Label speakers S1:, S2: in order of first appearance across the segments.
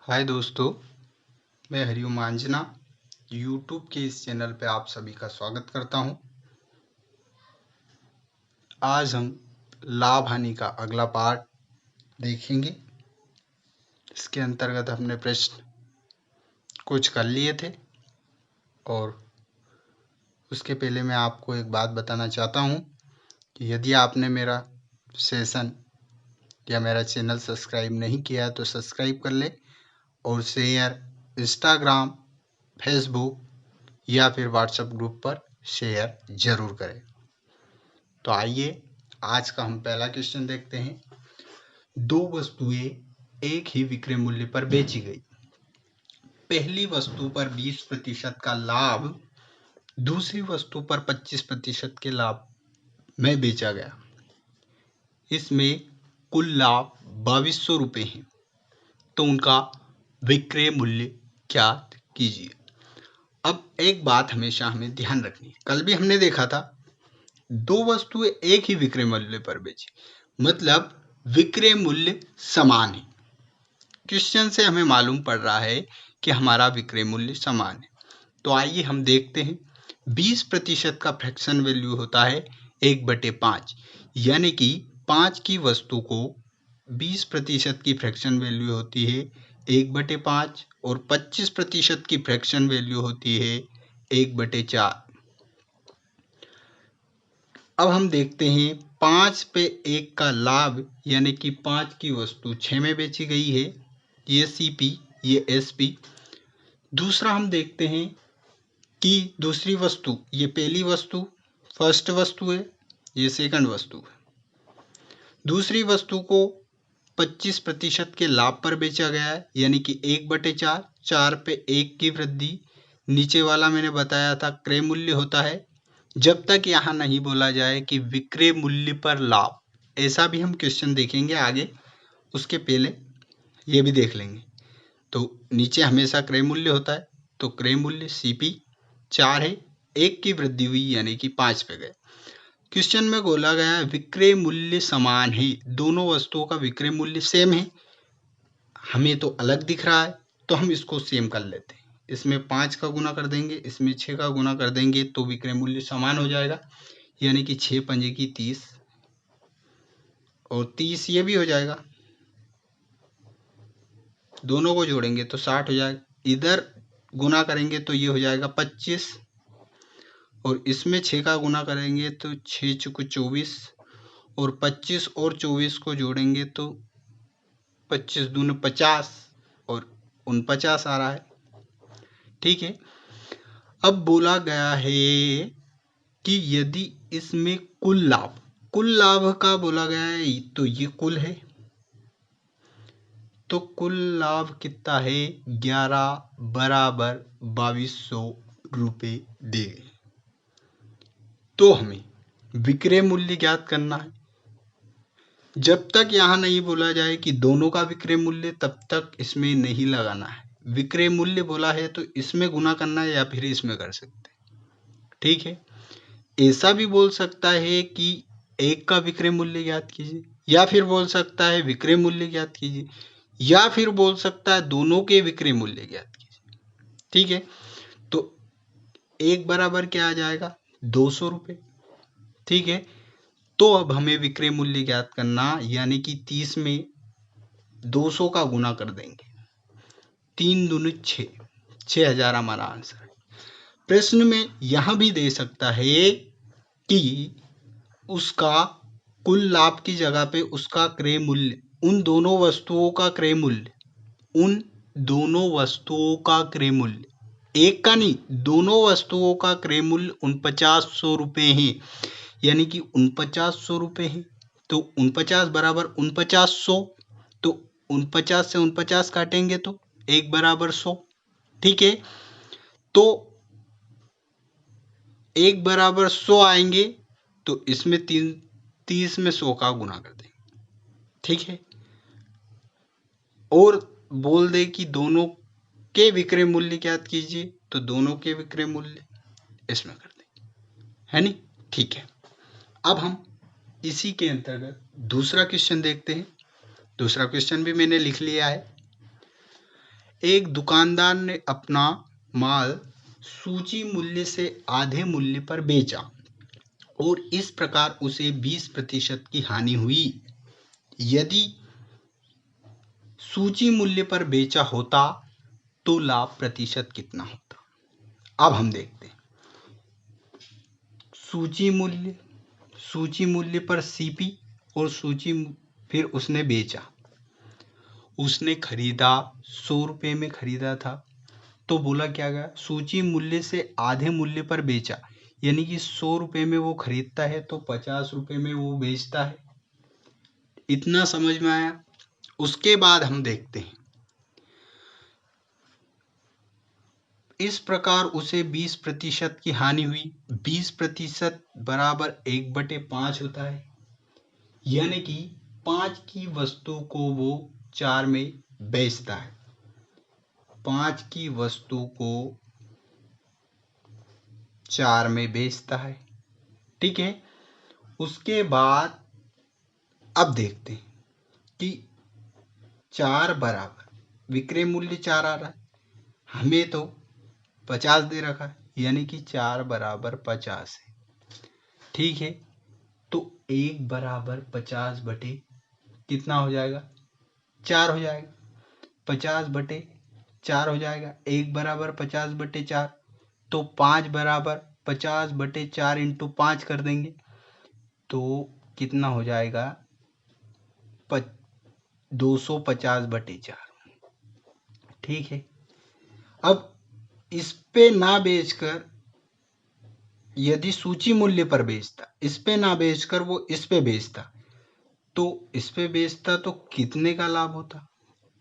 S1: हाय दोस्तों, मैं हरिओम मांजना यूट्यूब के इस चैनल पे आप सभी का स्वागत करता हूं। आज हम लाभ हानि का अगला पार्ट देखेंगे। इसके अंतर्गत हमने प्रश्न कुछ कर लिए थे और उसके पहले मैं आपको एक बात बताना चाहता हूं कि यदि आपने मेरा सेशन या मेरा चैनल सब्सक्राइब नहीं किया है तो सब्सक्राइब कर ले और शेयर इंस्टाग्राम, फेसबुक या फिर व्हाट्सएप ग्रुप पर शेयर जरूर करें। तो आइए आज का हम पहला क्वेश्चन देखते हैं। दो वस्तुएं एक ही विक्रय मूल्य पर बेची गई। पहली वस्तु पर 20% का लाभ दूसरी वस्तु पर 25% के लाभ में बेचा गया। इसमें कुल लाभ 2200 रुपये है, तो उनका विक्रय मूल्य ज्ञात कीजिए। अब एक बात हमेशा हमें ध्यान रखनी है, कल भी हमने देखा था दो वस्तुएं एक ही विक्रय मूल्य पर बेची, मतलब विक्रय मूल्य समान है। क्वेश्चन से हमें मालूम पड़ रहा है कि हमारा विक्रय मूल्य समान है। तो आइए हम देखते हैं। 20% का फ्रैक्शन वैल्यू होता है 1/5, यानी कि 5 की वस्तु को 20% की फ्रैक्शन वैल्यू होती है 1/5 और 25% की फ्रैक्शन वैल्यू होती है 1/4। अब हम देखते हैं 5 पे 1 का लाभ, यानी कि 5 की वस्तु 6 में बेची गई है, ये CP, ये SP। दूसरा हम देखते हैं कि दूसरी वस्तु, ये पहली वस्तु फर्स्ट वस्तु है, ये सेकंड वस्तु है। दूसरी वस्तु को 25% के लाभ पर बेचा गया है, यानी कि 1/4, 4 पे 1 की वृद्धि। नीचे वाला मैंने बताया था क्रय मूल्य होता है। जब तक यहाँ नहीं बोला जाए कि विक्रय मूल्य पर लाभ, ऐसा भी हम क्वेश्चन देखेंगे आगे, उसके पहले ये भी देख लेंगे। तो नीचे हमेशा क्रय मूल्य होता है, तो क्रय मूल्य CP 4 है, 1 की वृद्धि हुई यानी कि 5 पे गए। क्वेश्चन में बोला गया विक्रय मूल्य समान है, दोनों वस्तुओं का विक्रय मूल्य सेम है। हमें तो अलग दिख रहा है, तो हम इसको सेम कर लेते हैं। इसमें 5 का गुना कर देंगे, इसमें 6 का गुना कर देंगे, तो विक्रय मूल्य समान हो जाएगा, यानी कि 6 पंजे की 30 और 30 ये भी हो जाएगा। दोनों को जोड़ेंगे तो 60 हो जाएगा। इधर गुना करेंगे तो ये हो जाएगा 25 और इसमें 6 का गुना करेंगे तो 6 चुक 24 और 25 और 24 को जोड़ेंगे तो 25 दूनी 50 और 49 आ रहा है। ठीक है। अब बोला गया है कि यदि इसमें कुल लाभ का बोला गया है, तो ये कुल है, तो कुल लाभ कितना है 11 बराबर 2200 रुपये दे गए। तो हमें विक्रय मूल्य ज्ञात करना है। जब तक यहाँ नहीं बोला जाए कि दोनों का विक्रय मूल्य, तब तक इसमें नहीं लगाना है। विक्रय मूल्य बोला है तो इसमें गुना करना है या फिर इसमें कर सकते हैं। ठीक है। ऐसा भी बोल सकता है कि एक का विक्रय मूल्य ज्ञात कीजिए, या फिर बोल सकता है विक्रय मूल्य ज्ञात कीजिए, या फिर बोल सकता है दोनों के विक्रय मूल्य ज्ञात कीजिए। ठीक है। तो एक बराबर क्या आ जाएगा 200 रुपये। ठीक है। तो अब हमें विक्रय मूल्य ज्ञात करना, यानी कि 30 में 200 का गुना कर देंगे, 3 दूनी 6, 6000 हमारा आंसर। प्रश्न में यहां भी दे सकता है कि उसका कुल लाभ की जगह पे उसका क्रय मूल्य, उन दोनों वस्तुओं का क्रय मूल्य, उन दोनों वस्तुओं का क्रय मूल्य, एक का नहीं, दोनों वस्तुओं का क्रय मूल्य 4900 रुपये है, यानी कि 4900 रुपये है। तो 49 बराबर 4900, तो 49 से 49 काटेंगे तो 1 बराबर 100। ठीक है। तो 1 बराबर 100 आएंगे, तो इसमें 30 में 100 का गुना कर देंगे। ठीक है। और बोल दे कि दोनों के विक्रय मूल्य ज्ञात कीजिए, तो दोनों के विक्रय मूल्य इसमें कर देंगे, है नहीं। ठीक है। अब हम इसी के अंतर्गत दूसरा क्वेश्चन देखते हैं। दूसरा क्वेश्चन भी मैंने लिख लिया है। एक दुकानदार ने अपना माल सूची मूल्य से आधे मूल्य पर बेचा और इस प्रकार उसे 20% की हानि हुई। यदि सूची मूल्य पर बेचा होता तो लाभ प्रतिशत कितना होता? अब हम देखते हैं। सूची मूल्य पर सीपी और फिर उसने बेचा। उसने खरीदा 100 रुपये में खरीदा था, तो बोला क्या गया, सूची मूल्य से आधे मूल्य पर बेचा, यानी कि 100 रुपये में वो खरीदता है तो 50 रुपये में वो बेचता है। इतना समझ में आया? उसके बाद हम देखते हैं, इस प्रकार उसे 20% की हानि हुई। 20% बराबर 1/5 होता है, यानी कि 5 की वस्तु को वो 4 में बेचता है। 5 की वस्तु को 4 में बेचता है, ठीक है। उसके बाद अब देखते हैं कि 4 बराबर विक्रय मूल्य 4 आ रहा है, हमें तो 50 दे रखा है, यानी कि 4 बराबर 50 है, ठीक है। तो 1 बराबर 50 बटे कितना हो जाएगा? 4 हो जाएगा। 50 बटे 4 हो जाएगा। 1 बराबर 50 बटे 4, तो 5 बराबर 50 बटे 4 इंटू 5 कर देंगे तो कितना हो जाएगा? 250 बटे 4, ठीक है। अब इस पे ना बेचकर यदि सूची मूल्य पर बेचता, इस पे ना बेचकर वो इस पे बेचता, तो इस पे बेचता तो कितने का लाभ होता?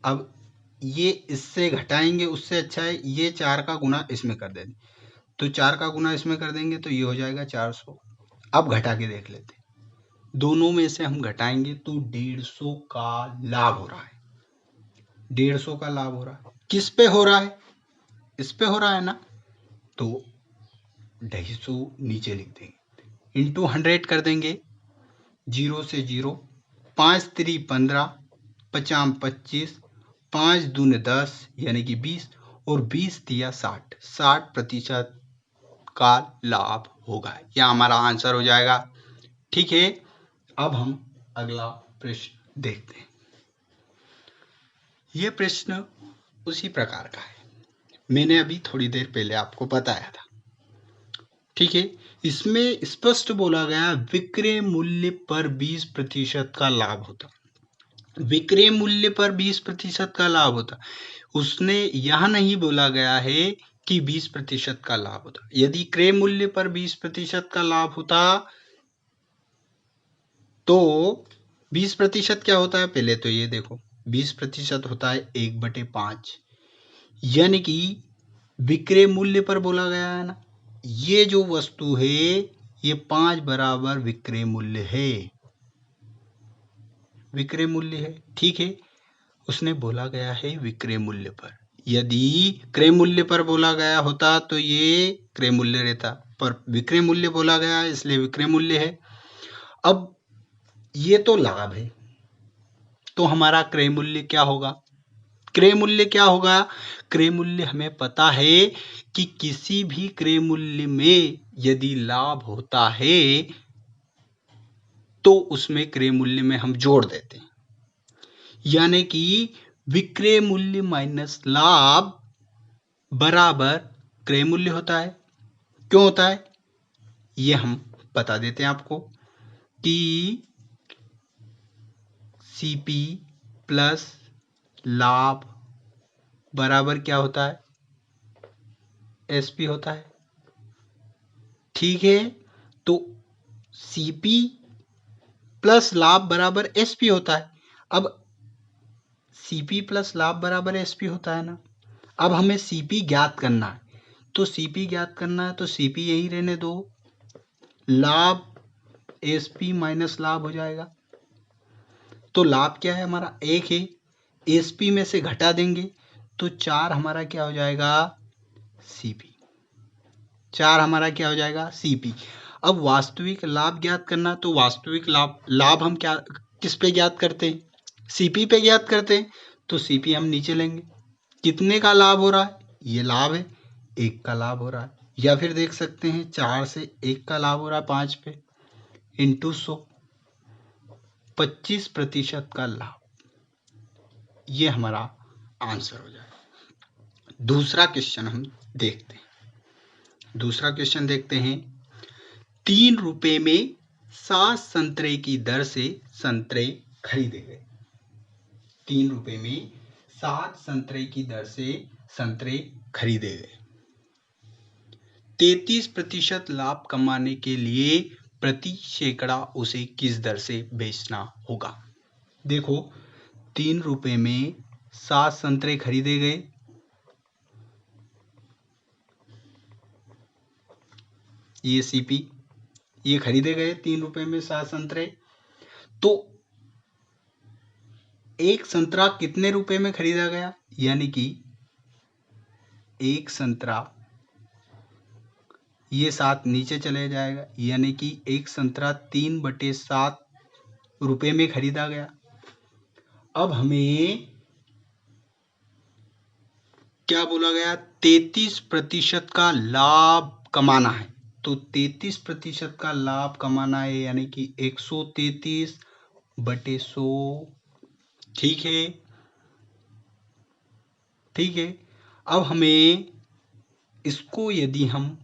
S1: अब ये इससे घटाएंगे, उससे अच्छा है ये 4 का गुना इसमें कर देंगे, तो 4 का गुना इसमें कर देंगे तो ये हो जाएगा 400। अब घटा के देख लेते हैं, दोनों में से हम घटाएंगे तो 150 का लाभ हो रहा है। 150 का लाभ हो रहा है। किस पे हो रहा है? इस पे हो रहा है ना, तो 250 नीचे लिख देंगे, इंटू 100 कर देंगे, 0 से 0, 5 3 15, 50 25, 5 दूने 10 यानी कि 20, और 20 दिया 60% का लाभ होगा। यह हमारा आंसर हो जाएगा, ठीक है। अब हम अगला प्रश्न देखते हैं। यह प्रश्न उसी प्रकार का है, मैंने अभी थोड़ी देर पहले आपको बताया था, ठीक है। इसमें स्पष्ट बोला गया विक्रय मूल्य पर 20% का लाभ होता। विक्रय मूल्य पर 20% का लाभ होता। उसने यह नहीं बोला गया है कि 20% का लाभ होता। यदि क्रय मूल्य पर 20% का लाभ होता तो 20% क्या होता है? पहले तो ये देखो, 20% होता है 1/5, यानी कि विक्रय मूल्य पर बोला गया है ना, ये जो वस्तु है ये 5 बराबर विक्रय मूल्य है, विक्रय मूल्य है, ठीक है। उसने बोला गया है विक्रय मूल्य पर। यदि क्रय मूल्य पर बोला गया होता तो ये क्रय मूल्य रहता, पर विक्रय मूल्य बोला गया है इसलिए विक्रय मूल्य है। अब ये तो लाभ है, तो हमारा क्रय मूल्य क्या होगा? क्रय मूल्य क्या होगा? क्रय मूल्य हमें पता है कि किसी भी क्रय मूल्य में यदि लाभ होता है तो उसमें क्रय मूल्य में हम जोड़ देते हैं, यानी कि विक्रय मूल्य माइनस लाभ बराबर क्रय मूल्य होता है। क्यों होता है ये हम बता देते हैं आपको कि सीपी प्लस लाभ बराबर क्या होता है? एसपी होता है, ठीक है। तो सीपी प्लस लाभ बराबर एसपी होता है। अब सीपी प्लस लाभ बराबर एसपी होता है ना, अब हमें सीपी ज्ञात करना है, तो सीपी ज्ञात करना है तो सीपी यही रहने दो, लाभ एसपी माइनस लाभ हो जाएगा। तो लाभ क्या है हमारा? 1 है, एसपी में से घटा देंगे तो 4 हमारा क्या हो जाएगा? सीपी। 4 हमारा क्या हो जाएगा? सीपी। अब वास्तविक लाभ ज्ञात करना, तो वास्तविक लाभ हम क्या किस पे ज्ञात करते हैं? सीपी पे ज्ञात करते हैं, तो सीपी हम नीचे लेंगे, कितने का लाभ हो रहा है, ये लाभ है, 1 का लाभ हो रहा है। या फिर देख सकते हैं 4 से 1 का लाभ हो रहा है 5 पे इंटू 100, 25% का लाभ, ये हमारा आंसर हो जाएगा। दूसरा क्वेश्चन हम देखते हैं। दूसरा क्वेश्चन देखते हैं। 3 रुपए में 7 संतरे की दर से संतरे खरीदे गए। 3 रुपए में 7 संतरे की दर से संतरे खरीदे गए। 33% लाभ कमाने के लिए प्रति सैकड़ा उसे किस दर से बेचना होगा। देखो 3 रुपए में 7 संतरे खरीदे गए, ये सीपी, ये खरीदे गए 3 रुपए में 7 संतरे। तो एक संतरा कितने रुपए में खरीदा गया, यानी कि एक संतरा, ये 7 नीचे चले जाएगा, यानी कि एक संतरा 3/7 रुपए में खरीदा गया। अब हमें क्या बोला गया, 33% का लाभ कमाना है। तो 33% का लाभ कमाना है, यानी कि 133/100। ठीक है, ठीक है। अब हमें इसको यदि हम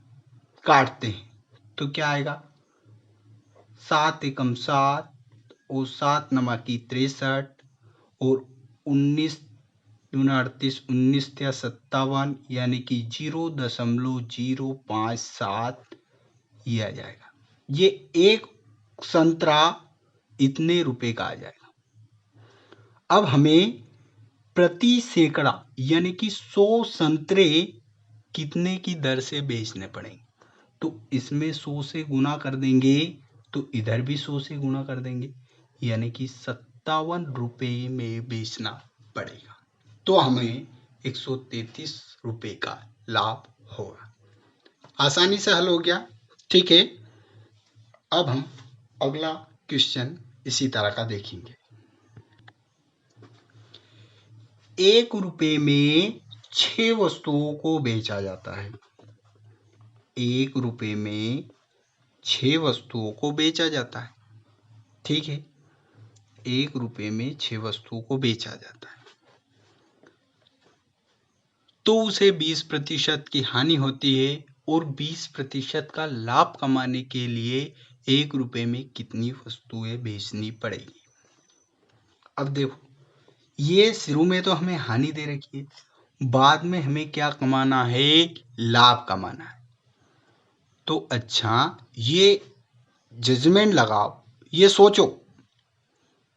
S1: काटते हैं तो क्या आएगा, 7 एकम 7 और 7 नमकी 63 और 19 दूना 38, 19 या 57, यानी कि 0.057 ये आ जाएगा। ये एक संतरा इतने रुपए का आ जाएगा। अब हमें प्रति सैकड़ा यानी कि 100 संतरे कितने की दर से बेचने पड़ेंगे। तो इसमें 100 से गुना कर देंगे तो इधर भी 100 से गुना कर देंगे, यानी कि 57 रुपए में बेचना पड़ेगा। तो हमें 133 रुपए का लाभ होगा। आसानी से हल हो गया। ठीक है, अब हम अगला क्वेश्चन इसी तरह का देखेंगे। 1 रुपए में 6 वस्तुओं को बेचा जाता है। 1 रुपए में 6 वस्तुओं को बेचा जाता है। ठीक है, 1 रुपए में 6 वस्तुओं को बेचा जाता है तो उसे 20% की हानि होती है और 20% का लाभ कमाने के लिए 1 रुपए में कितनी वस्तुएं बेचनी पड़ेगी। अब देखो, ये शुरू में तो हमें हानि दे रखी है, बाद में हमें क्या कमाना है, लाभ कमाना है। तो अच्छा, ये जजमेंट लगाओ, ये सोचो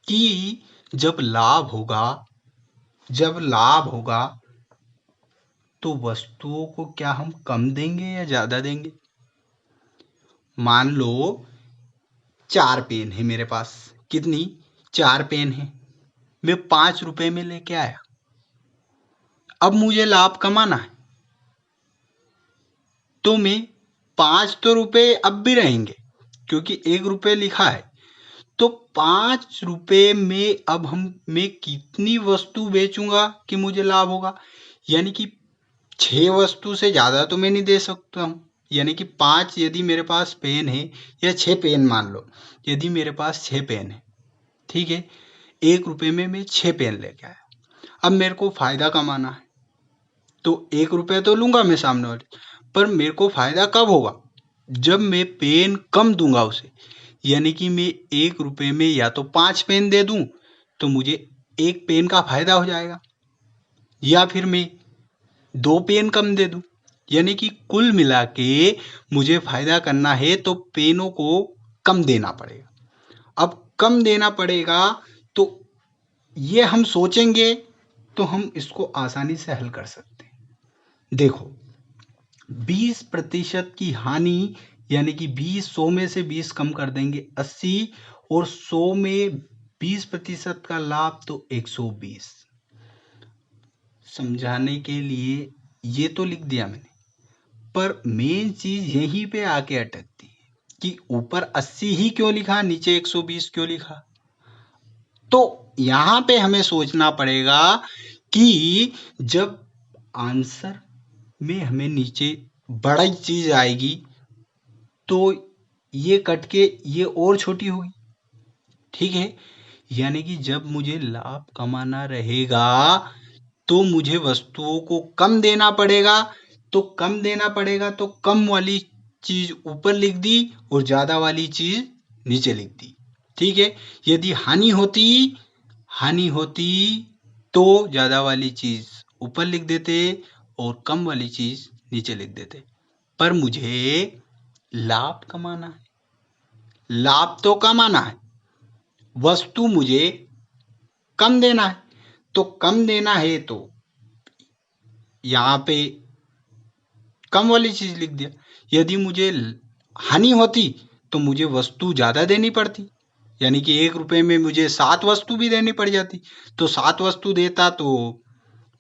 S1: कि जब लाभ होगा तो वस्तुओं को क्या हम कम देंगे या ज्यादा देंगे। मान लो 4 पेन है मेरे पास, कितनी, 4 पेन है, मैं 5 रुपए में लेके आया। अब मुझे लाभ कमाना है तो मैं 5 तो रुपए अब भी रहेंगे क्योंकि 1 रुपए लिखा है। तो 5 रुपए में अब मैं कितनी वस्तु बेचूंगा कि मुझे लाभ होगा, यानी कि 6 वस्तु से ज्यादा तो मैं नहीं दे सकता हूं। यानी कि 5 यदि मेरे पास पेन है या 6 पेन, मान लो यदि मेरे पास 6 पेन है, ठीक है, 1 रुपए में मैं 6 पेन लेके आया। अब मेरे को फायदा कमाना है तो 1 रुपए तो लूंगा मैं सामने वाले, पर मेरे को फायदा कब होगा, जब मैं पेन कम दूंगा उसे। यानी कि मैं 1 रुपए में या तो 5 पेन दे दूं तो मुझे 1 पेन का फायदा हो जाएगा, या फिर मैं 2 पेन कम दे दूं। यानी कि कुल मिला के मुझे फायदा करना है तो पेनों को कम देना पड़ेगा। अब कम देना पड़ेगा तो ये हम सोचेंगे तो हम इसको आसानी से हल कर सकते हैं। देखो 20% की हानि, यानी कि 20, 100 में से 20 कम कर देंगे 80, और 100 में 20% का लाभ तो 120। समझाने के लिए ये तो लिख दिया मैंने, पर मेन चीज यहीं पे आके अटकती है कि ऊपर 80 ही क्यों लिखा, नीचे 120 क्यों लिखा। तो यहां पे हमें सोचना पड़ेगा कि जब आंसर में हमें नीचे बड़ी चीज आएगी तो ये कट के ये और छोटी होगी, ठीक है। यानी कि जब मुझे लाभ कमाना रहेगा तो मुझे वस्तुओं को कम देना पड़ेगा, तो कम देना पड़ेगा तो कम वाली चीज ऊपर लिख दी और ज्यादा वाली चीज नीचे लिख दी, ठीक है। यदि हानि होती तो ज्यादा वाली चीज ऊपर लिख देते और कम वाली चीज नीचे लिख देते। पर मुझे लाभ कमाना है, लाभ तो कमाना है, वस्तु मुझे कम देना है, तो कम देना है तो यहां पे कम वाली चीज लिख दिया। यदि मुझे हानि होती तो मुझे वस्तु ज्यादा देनी पड़ती, यानी कि 1 रुपए में मुझे 7 वस्तु भी देनी पड़ जाती, तो 7 वस्तु देता तो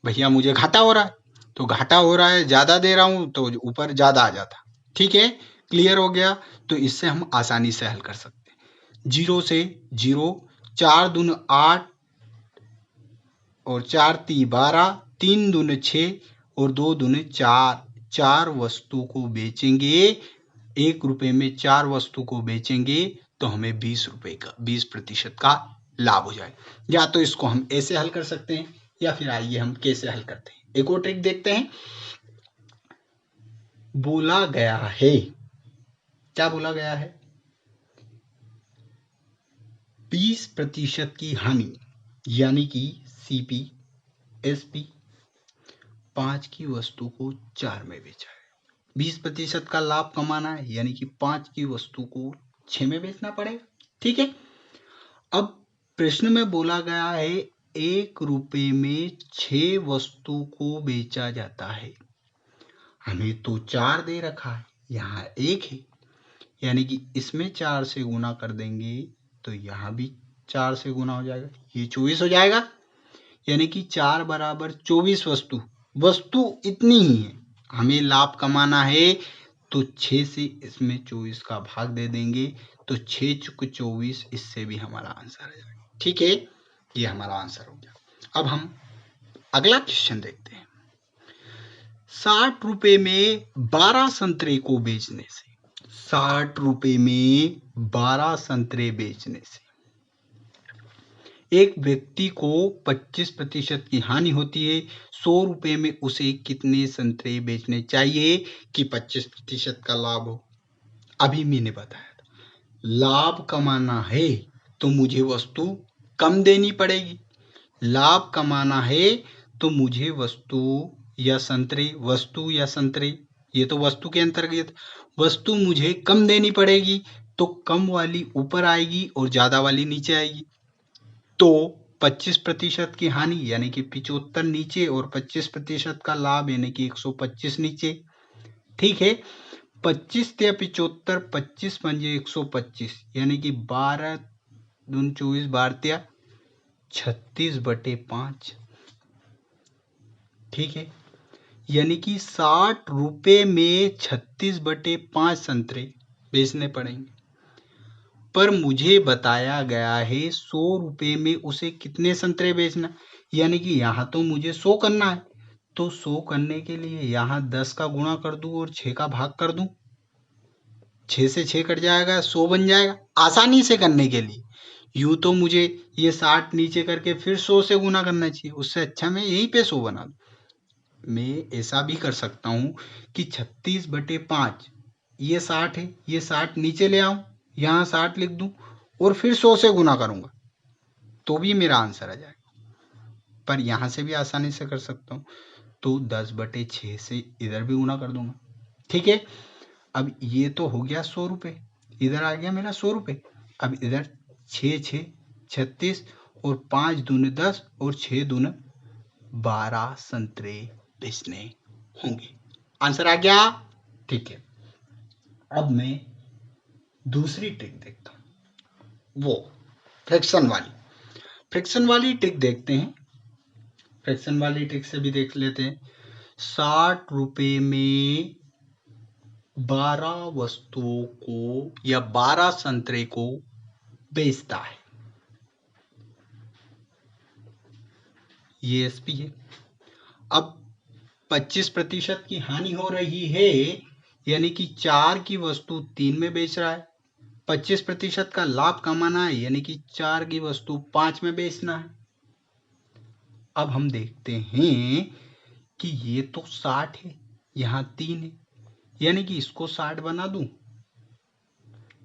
S1: भैया मुझे घाटा हो रहा है, तो घाटा हो रहा है, ज्यादा दे रहा हूं तो ऊपर ज्यादा आ जाता, ठीक है। क्लियर हो गया। तो इससे हम आसानी से हल कर सकते हैं। 0 से 0, 4 दूनी 8 और 4 ती 12, 3 दूनी 6 और 2 दूनी 4, 4 वस्तु को बेचेंगे। 1 रुपए में 4 वस्तु को बेचेंगे तो हमें 20 रुपए का 20% का लाभ हो जाए। या तो इसको हम ऐसे हल कर सकते हैं या फिर आइए हम कैसे हल करते हैं। एक और ट्रिक देखते हैं। बोला गया है, क्या बोला गया है? 20% की हानि, यानी कि सीपी एसपी 5 की वस्तु को 4 में बेचा है। 20% का लाभ कमाना है, यानी कि 5 की वस्तु को 6 में बेचना पड़ेगा, ठीक है। अब प्रश्न में बोला गया है 1 रुपए में 6 वस्तु को बेचा जाता है। हमें तो 4 दे रखा है, यहाँ 1 है, यानी कि इसमें 4 से गुना कर देंगे तो यहाँ भी 4 से गुना हो जाएगा, ये 24 हो जाएगा। यानी कि 4 बराबर 24 वस्तु इतनी ही है। हमें लाभ कमाना है तो 6 से इसमें 24 का भाग दे देंगे तो 6 चुक 24, इससे भी हमारा आंसर आ जाएगा, ठीक है। ये हमारा आंसर हो गया। अब हम अगला क्वेश्चन देखते हैं। 60 रुपए में 12 संतरे को बेचने से, 60 रुपए में 12 संतरे बेचने से एक व्यक्ति को 25% की हानि होती है। 100 रुपए में उसे कितने संतरे बेचने चाहिए कि 25% का लाभ हो? अभी मैंने बताया था, लाभ कमाना है तो मुझे वस्तु कम देनी पड़ेगी। लाभ कमाना है तो मुझे वस्तु या संतरे, ये तो वस्तु के अंतर्गत, वस्तु मुझे कम देनी पड़ेगी, तो कम वाली ऊपर आएगी और ज्यादा वाली नीचे आएगी। तो 25% की हानि यानी कि 75 नीचे और 25% का लाभ यानी कि 125 नीचे, ठीक है। 25 या 75, 25 म्हणजे 125, यानी कि 12 दून 24, 12 36/5, ठीक है। यानी कि 60 रुपए में 36/5 संतरे बेचने पड़ेंगे। पर मुझे बताया गया है 100 रुपए में उसे कितने संतरे बेचना, यानी कि यहाँ तो मुझे 100 करना है, तो 100 करने के लिए यहाँ 10 का गुणा कर दूं और 6 का भाग कर दूं, 6 से 6 कट जाएगा, 100 बन जाएगा। आसानी से करने के लिए यूं तो मुझे ये 60 नीचे करके फिर 100 से गुना करना चाहिए, उससे अच्छा मैं यहीं पे 100 बना दूं। मैं ऐसा भी कर सकता हूँ कि 36/5, ये 60 है, ये 60 नीचे ले आऊं, यहाँ 60 लिख दूं और फिर 100 से गुना करूंगा तो भी मेरा आंसर आ जाएगा। पर यहां से भी आसानी से कर सकता हूं, तो 10/6 से इधर भी गुना कर दूंगा, ठीक है। अब ये तो हो गया 100 रुपए, इधर आ गया मेरा 100 रुपए। अब इधर 6 6 36 और 5 दूने 10 और 6 दूने 12 संतरे बेचने होंगे। आंसर आ गया, ठीक है। अब मैं दूसरी ट्रिक देखता हूं, वो फ्रैक्शन वाली ट्रिक देखते हैं। फ्रैक्शन वाली ट्रिक से भी देख लेते हैं। 60 रुपए में 12 वस्तुओं को या 12 संतरे को बेचता है, ये एसपी है। अब 25% की हानि हो रही है, यानी कि 4 की वस्तु 3 में बेच रहा है। 25% का लाभ कमाना है, यानी कि 4 की वस्तु 5 में बेचना है। अब हम देखते हैं कि ये तो 60 है, यहाँ 3 है, यानी कि इसको 60 बना दूं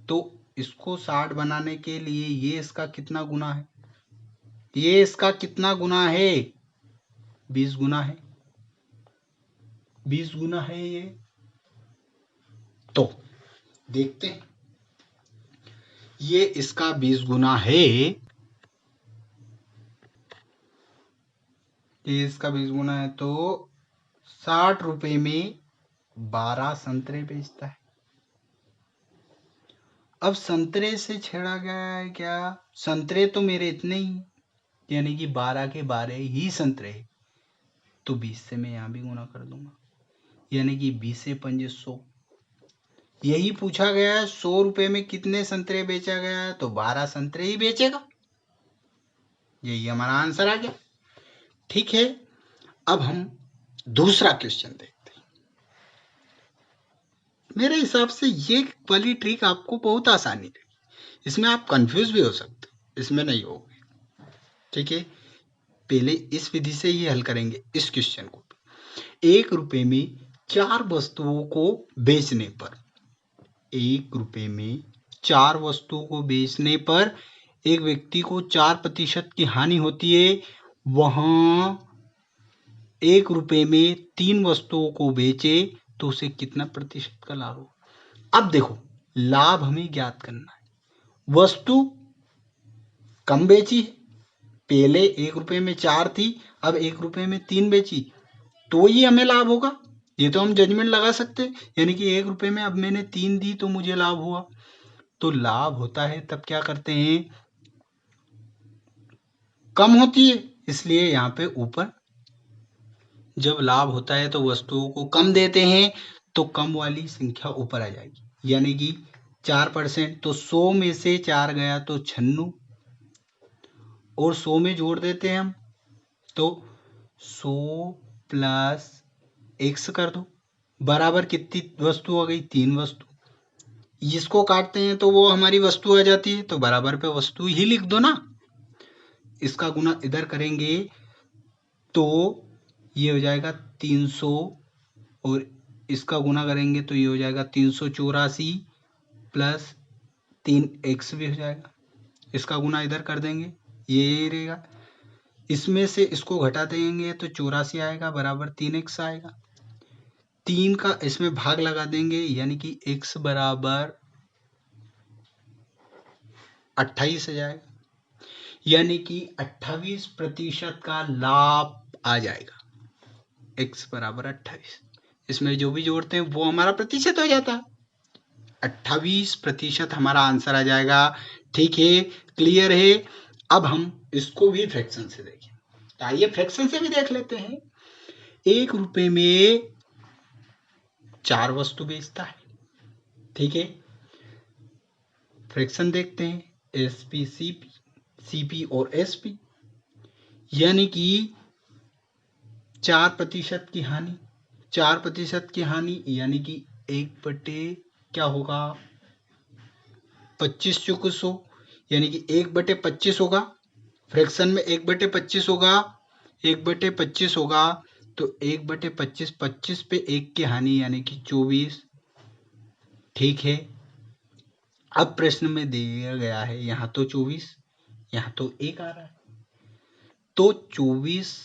S1: तो इसको 60 बनाने के लिए ये इसका कितना गुना है? ये इसका कितना गुना है? 20 गुना है। 20 गुना है ये। तो देखते हैं, ये इसका 20 गुना है। ये इसका 20 गुना है तो 60 रुपए में 12 संतरे बेचता है। अब संतरे से छेड़ा गया है क्या? संतरे तो मेरे इतने ही, यानी कि 12 के 12 ही संतरे, तो 20 से मैं यहाँ भी गुना कर दूंगा, यानी कि 20 से 5 100। यही पूछा गया है, 100 रुपए में कितने संतरे बेचा गया है, तो 12 संतरे ही बेचेगा। यही हमारा आंसर आ गया। ठीक है, अब हम दूसरा क्वेश्चन देखते हैं। मेरे हिसाब से ये वाली ट्रिक आपको बहुत आसानी लगी, इसमें आप कंफ्यूज भी हो सकते, इसमें नहीं होगे। ठीक है, पहले इस विधि से ही हल करेंगे इस क्वेश्चन को। 1 रुपए में 4 वस्तुओं को बेचने पर, 1 रुपए में 4 वस्तुओं को बेचने पर एक व्यक्ति को 4% की हानि होती है। वहां 1 रुपए में 3 वस्तुओं को बेचे तो उसे कितना प्रतिशत का लाभ हो? अब देखो, लाभ हमें ज्ञात करना है। वस्तु कम बेची है, पहले 1 रुपए में 4 थी, अब 1 रुपए में 3 बेची, तो ही हमें लाभ होगा। ये तो हम जजमेंट लगा सकते हैं, यानी कि 1 रुपए में अब मैंने 3 दी तो मुझे लाभ हुआ। तो लाभ होता है तब क्या करते हैं, कम होती है, इसलिए यहाँ पे ऊपर जब लाभ होता है तो वस्तुओं को कम देते हैं तो कम वाली संख्या ऊपर आ जाएगी, यानी कि 4%। तो 100 में से 4 गया तो 96, और 100 में जोड़ देते हैं हम, तो 100 प्लस x कर दो, बराबर कितनी वस्तु आ गई? 3 वस्तु। इसको काटते हैं तो वो हमारी वस्तु आ जाती है, तो बराबर पे वस्तु ही लिख दो ना। इसका गुना इधर करेंगे तो ये हो जाएगा 300, और इसका गुना करेंगे तो ये हो जाएगा 384 प्लस 3x भी हो जाएगा। इसका गुना इधर कर देंगे, ये रहेगा, इसमें से इसको घटा देंगे तो 84 आएगा, बराबर 3x आएगा। 3 का इसमें भाग लगा देंगे, यानी कि x बराबर 28 आ जाएगा, यानी कि 28% का लाभ आ जाएगा। x बराबर 28, इसमें जो भी जोड़ते हैं वो हमारा प्रतिशत हो जाता है। 28% हमारा आंसर आ जाएगा। ठीक है, क्लियर है। अब हम इसको भी फ्रैक्शन से देखें, तो आइए फ्रैक्शन से भी देख लेते हैं। 1 रुपए में 4 वस्तु बेचता है। ठीक है, फ्रैक्शन देखते हैं, एसपी सीपी, सीपी और एसपी, यानी कि 4% की हानि, 4% की हानि, यानी कि 1/, क्या होगा, 25 चुके 100, यानी कि 1/25 होगा। फ्रैक्शन में 1/25 होगा, 1/25 होगा, तो 1/25, 25 पे 1 की हानि, यानी कि 24। ठीक है, अब प्रश्न में दिया गया है, यहाँ तो 24, यहाँ तो 1 आ रहा है, तो 24,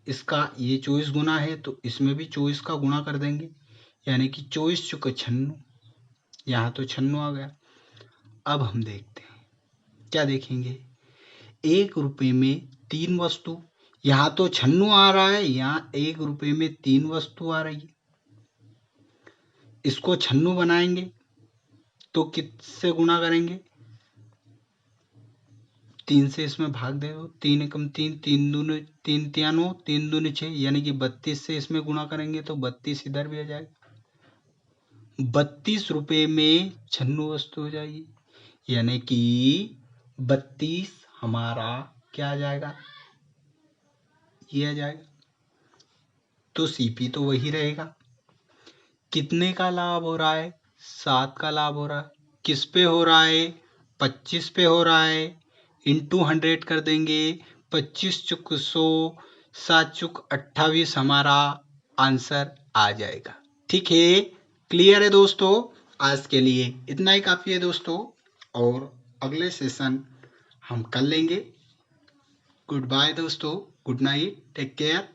S1: इसका ये 24 गुना है तो इसमें भी 24 का गुणा कर देंगे, यानी कि 24 चुके 96, यहाँ तो 96 आ गया। अब हम देखते हैं, क्या देखेंगे, 1 रुपए में 3 वस्तु, यहाँ तो 96 आ रहा है, यहाँ 1 रुपए में 3 वस्तु आ रही है। इसको 96 बनाएंगे तो किससे गुणा करेंगे, 3 से इसमें भाग दे दो, 3 एकम 3, 3 दूनी 3 तियानो, 3 दूनी 6, यानी कि 32 से इसमें गुणा करेंगे तो 32 इधर भी आ जाएगा। 32 रुपए में 96 वस्तु हो जाएगी, यानी कि 32 हमारा क्या आ जाएगा, ये आ जाएगा। तो सीपी तो वही रहेगा। कितने का लाभ हो रहा है? 7 का लाभ हो रहा है। किस पे हो रहा है? 25 पे हो रहा है। इंटू 100 कर देंगे। 25 चुक 100, 7 चुक 28 हमारा आंसर आ जाएगा। ठीक है, क्लियर है दोस्तों? आज के लिए इतना ही काफी है दोस्तों, और अगले सेशन हम कर लेंगे। गुड बाय दोस्तों, गुड नाइट, टेक केयर।